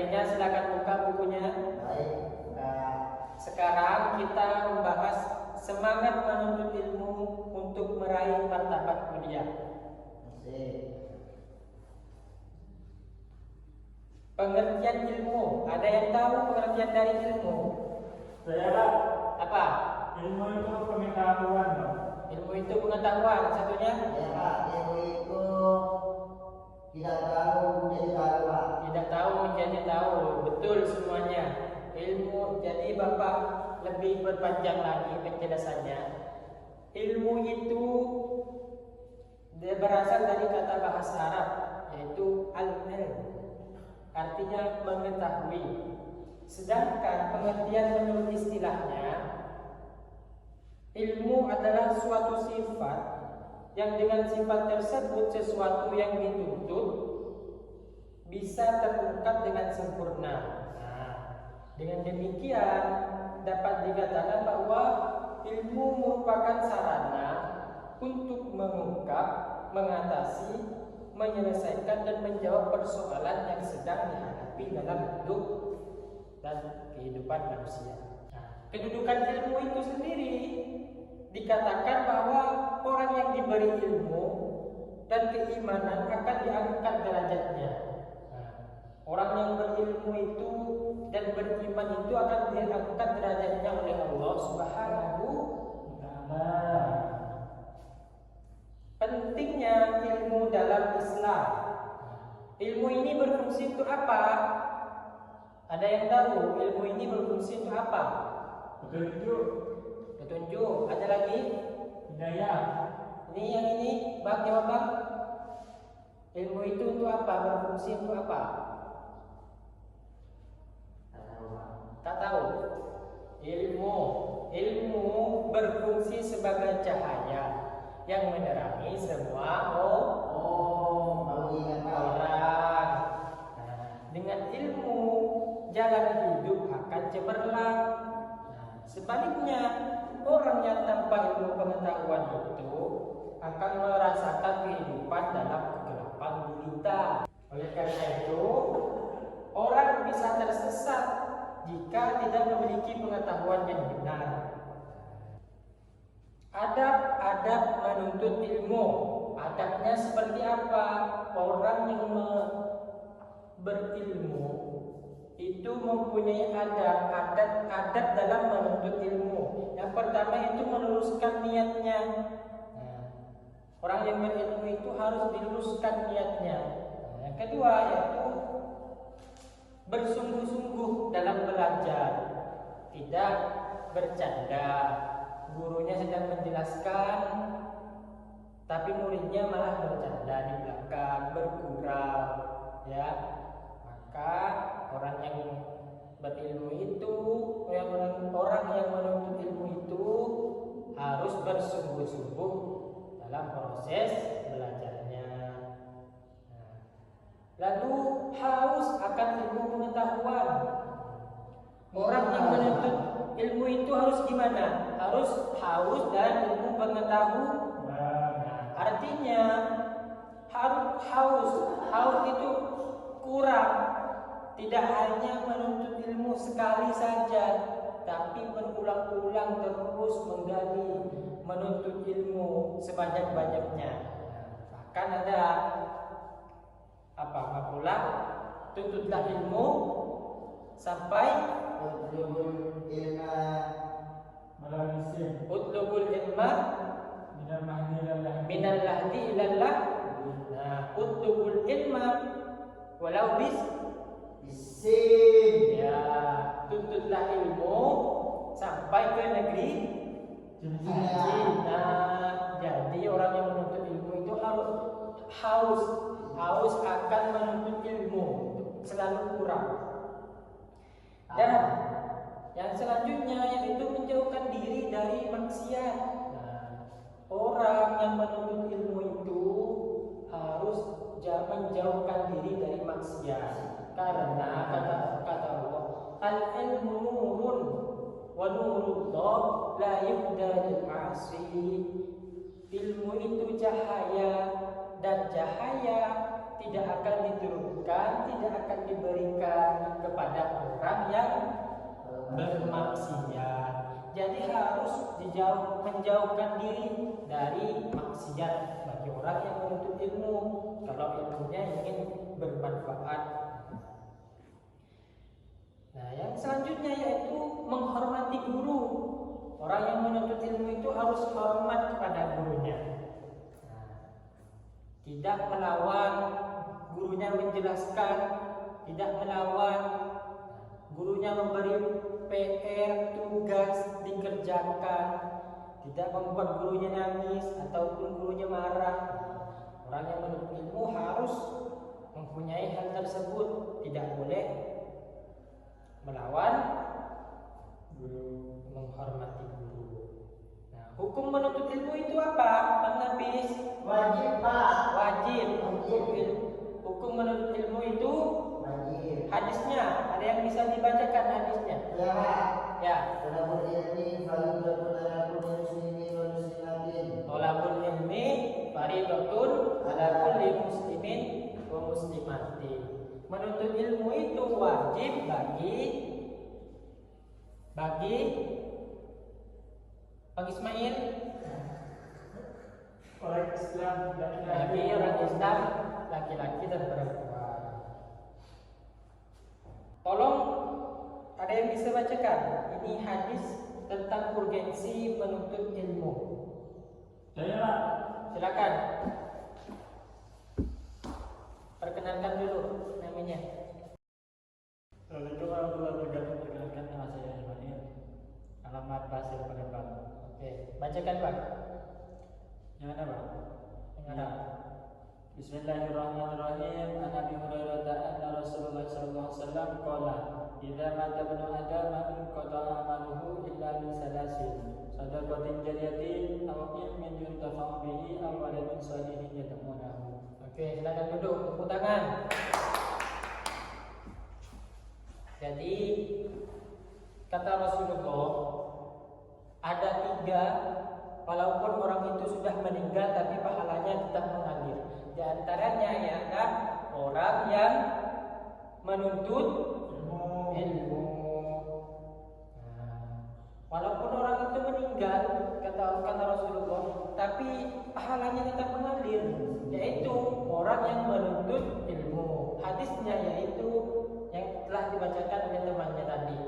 materinya, silakan buka bukunya. Baik, buka. Sekarang kita membahas semangat menuntut ilmu untuk meraih martabat mulia. Pengertian ilmu, ada yang tahu pengertian dari ilmu? Saya Pak. Apa? Ilmu itu pengetahuan Pak. Ilmu itu pengetahuan, satunya? Ya Pak, ilmu itu tidak tahu menjadi tahu Pak. Tidak tahu menjadi tahu, betul semuanya. Ilmu, jadi Bapak lebih berpanjang lagi penjelasannya. Ilmu itu berasal dari kata bahasa Arab, yaitu al-ilm, artinya mengetahui. Sedangkan pengertian menurut istilahnya, ilmu adalah suatu sifat yang dengan sifat tersebut sesuatu yang dituntut bisa terungkap dengan sempurna. Nah, dengan demikian dapat dikatakan bahwa ilmu merupakan sarana untuk mengungkap, mengatasi, menyelesaikan dan menjawab persoalan yang sedang dihadapi dalam hidup dan kehidupan manusia. Nah, kedudukan ilmu itu sendiri dikatakan bahwa orang yang diberi ilmu dan keimanan akan diangkat derajatnya. Nah, orang yang berilmu itu dan beriman itu akan diangkat derajatnya oleh Allah Subhanahu wa Ta'ala. Pentingnya ilmu dalam Islam. Ilmu ini berfungsi untuk apa? Ada yang tahu ilmu ini berfungsi untuk apa? Petunjuk. Petunjuk. Ada lagi? Hidayah. Ini yang ini, Bang, jawab Bang. Ilmu itu untuk apa? Berfungsi untuk apa? Tak tahu. Ilmu berfungsi sebagai cahaya yang menerangi semua orang. Nah, dengan ilmu jalan hidup akan cemerlang. Nah, sebaliknya orang yang tanpa ilmu pengetahuan itu akan merasakan kehidupan dalam kegelapan gulita. Oleh karena itu, orang bisa tersesat jika tidak memiliki pengetahuan yang benar. Adab-adab menuntut ilmu. Adabnya seperti apa? Orang yang berilmu itu mempunyai adab dalam menuntut ilmu. Yang pertama itu meluruskan niatnya. Orang yang berilmu itu harus diluruskan niatnya. Yang kedua yaitu bersungguh-sungguh dalam belajar, tidak bercanda. Gurunya sedang menjelaskan, tapi muridnya malah bercanda di belakang, bergurau, ya. Maka orang yang berilmu itu, orang yang menuntut ilmu itu harus bersungguh-sungguh dalam proses belajarnya. Lalu haus akan ilmu pengetahuan. Orang yang menuntut ilmu itu harus gimana? Harus haus dan ilmu pengetahuan. Nah, artinya haus itu kurang. Tidak hanya menuntut ilmu sekali saja, tapi berulang-ulang terus menggali, menuntut ilmu sebanyak-banyaknya. Bahkan ada makalah, tuntutlah ilmu sampai utlubul ilma minal lahdi ilallah. Nah, utlubul ilma walau bisin. Ya, tuntutlah ilmu sampai ke negeri Cina. Jadi orang yang menuntut ilmu itu harus haus akan menuntut ilmu, selalu kurang. Dan yang selanjutnya yaitu menjauhkan diri dari maksiat. Orang yang menuntut ilmu itu harus menjauhkan diri dari maksiat, karena kata Allah, al-ilmu nurun wa nurullah la yuhda lil 'asi. Ilmu itu cahaya, dan cahaya tidak akan diturunkan, tidak akan diberikan kepada orang yang bermaksiat. Jadi harus menjauhkan diri dari maksiat bagi orang yang menuntut ilmu. Kalau ilmunya ingin bermanfaat. Nah, yang selanjutnya yaitu menghormati guru. Orang yang menuntut ilmu itu harus hormat kepada gurunya. Nah, tidak melawan gurunya menjelaskan, tidak melawan gurunya memberi PR, tugas dikerjakan, tidak membuat gurunya nangis ataupun gurunya marah. Orang yang menuntut ilmu harus mempunyai hal tersebut, tidak boleh melawan guru, menghormati guru. Nah, hukum menuntut ilmu itu apa, Bang Nabis? Wajib, Pak. Wajib. Hukum menuntut ilmu itu Wajib. hadisnya, ada yang bisa dibacakan hadisnya? Ya, Pak. Ya. Talabul ilmi fardhatun 'ala kulli muslimin wa muslimatin. Thalabul ilmi fardhatun 'ala kulli muslimin wa muslimatin. Menuntut ilmu itu wajib bagi Bang Ismail, Orang Islam bagi orang Islam laki-laki dan perempuan. Tolong ada yang bisa bacakan ini hadis tentang urgensi menuntut ilmu. Saya Pak. Silakan. Perkenalkan dulu namanya. Assalamualaikum warahmatullahi wabarakatuh. Perkenalkan nama saya Ismail. Alamat Pasir Palembang. Oke, bacakan Pak. Yang mana Pak? Yang ada. Bismillahirrahmanirrahim. An Abi Hurairah anna Rasulullah sallallahu alaihi wasallam qala, "Idza mata ibnu Adam inqata'a amaluhu illa min salasin, sadaqatin jariyatin aw ilmin yuntafa'u bihi aw waladin shalihin yad'unahu." Oke, silakan duduk, tepuk tangan. Jadi kata Rasulullah ada 3, walaupun orang itu sudah meninggal tapi pahalanya tetap mengalir. Di antaranya ialah orang yang menuntut ilmu. Nah, walaupun orang itu meninggal, kata Rasulullah, tapi pahalanya tetap mengalir, yaitu orang yang menuntut ilmu. Hadisnya yaitu yang telah dibacakan oleh temannya tadi.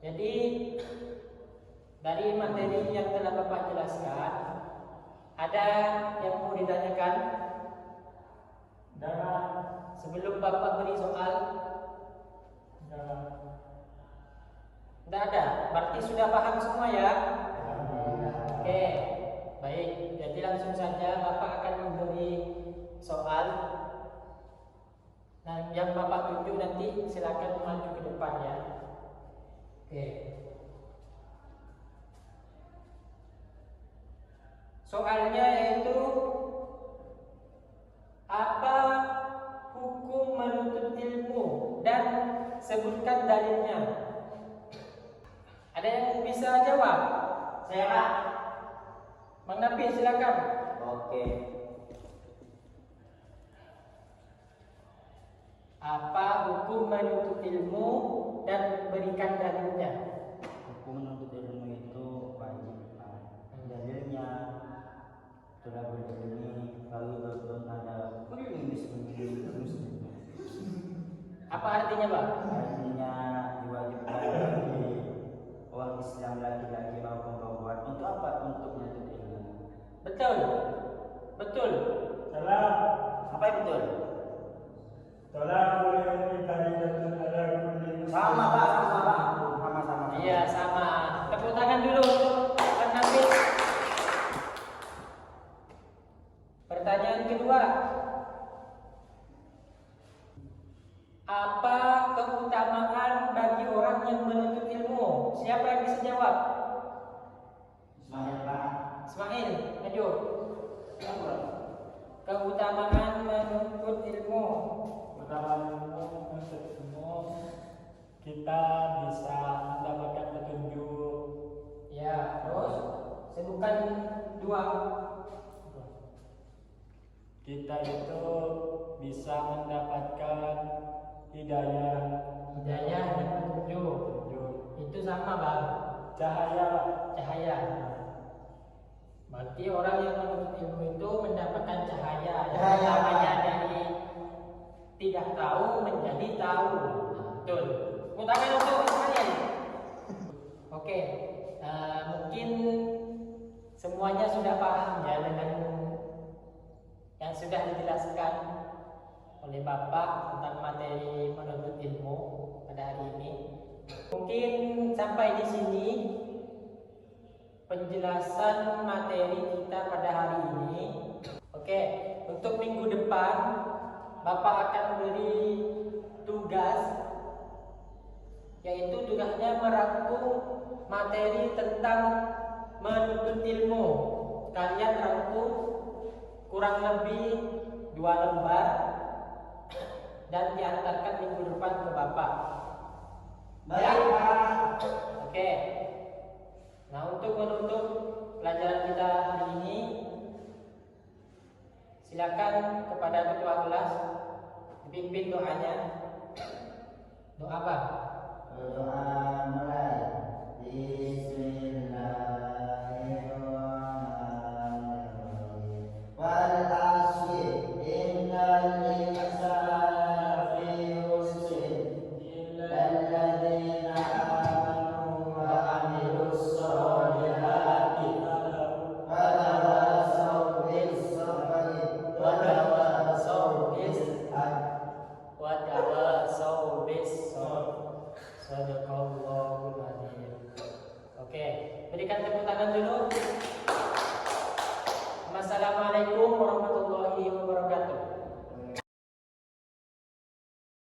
Jadi dari materi yang telah Bapak jelaskan, ada yang mau ditanyakan? Dan Sebelum Bapak beri soal, tidak ada. Berarti sudah paham semua ya? Oke, baik. Jadi langsung saja Bapak akan memberi soal. Nah, yang Bapak tunjuk nanti silakan maju ke depan ya. Oke. Soalnya yaitu apa hukum menuntut ilmu dan sebutkan dalilnya. Ada yang bisa jawab? Saya, Pak. Bang Nabi silakan. Oke. Apa hukum menuntut ilmu dan berikan dalilnya? Hukum menuntut ilmu itu wajib, Pak. Dalilnya talabul ilmi fardhatun 'ala kulli muslimin wa muslimatin. Apa artinya, Bang? Artinya diwajibkan bagi orang Islam laki-laki maupun perempuan. Untuk apa? Untuk menuntut ilmu. Betul. Betul. salam. Apa yang betul? Talabul ilmi fardhatun 'ala kulli muslimin. Sama, Pak. Sama. Iya, sama. Tepuk tangan dulu untuk Bang Nabi. Pertanyaan kedua. Apa keutamaan bagi orang yang menuntut ilmu? Siapa yang bisa jawab? Ismail, Pak. Ismail, maju. Keutamaan menuntut ilmu. Pertama untuk semua kita bisa mendapatkan petunjuk. Ya, terus sebutkan 2. kita itu bisa mendapatkan hidayah, Hidayah dan petunjuk. petunjuk, Itu sama bang. cahaya. Cahaya. Berarti orang yang menuntut ilmu itu mendapatkan cahaya. Yang namanya dari tidak tahu menjadi tahu. Betul. Tepuk tangan untuk sekalian. Oke. Mungkin semuanya sudah paham ya dengan yang sudah dijelaskan oleh Bapak tentang materi menuntut ilmu pada hari ini. Mungkin sampai di sini penjelasan materi kita pada hari ini. Oke, untuk minggu depan Bapak akan beri tugas, yaitu tugasnya merangkum materi tentang menuntut ilmu. Kalian rangkum kurang lebih 2 lembar dan diantarkan minggu depan ke Bapak. Ya? Oke. Nah, untuk menutup pelajaran kita hari ini, silakan kepada ketua kelas dipimpin doanya. Doa apa? Doa mulai. Bismillahirrahmanirrahim. Wal 'asri innal insana lafi khusr illa alladziina aamanu wa 'amilus shalihati wa tawassaw bis sabri wa tawassaw bis Wa tawasaw bis sabr. Sadaqallahul adzim. Oke, berikan tepuk tangan dulu. Wassalamualaikum warahmatullahi wabarakatuh.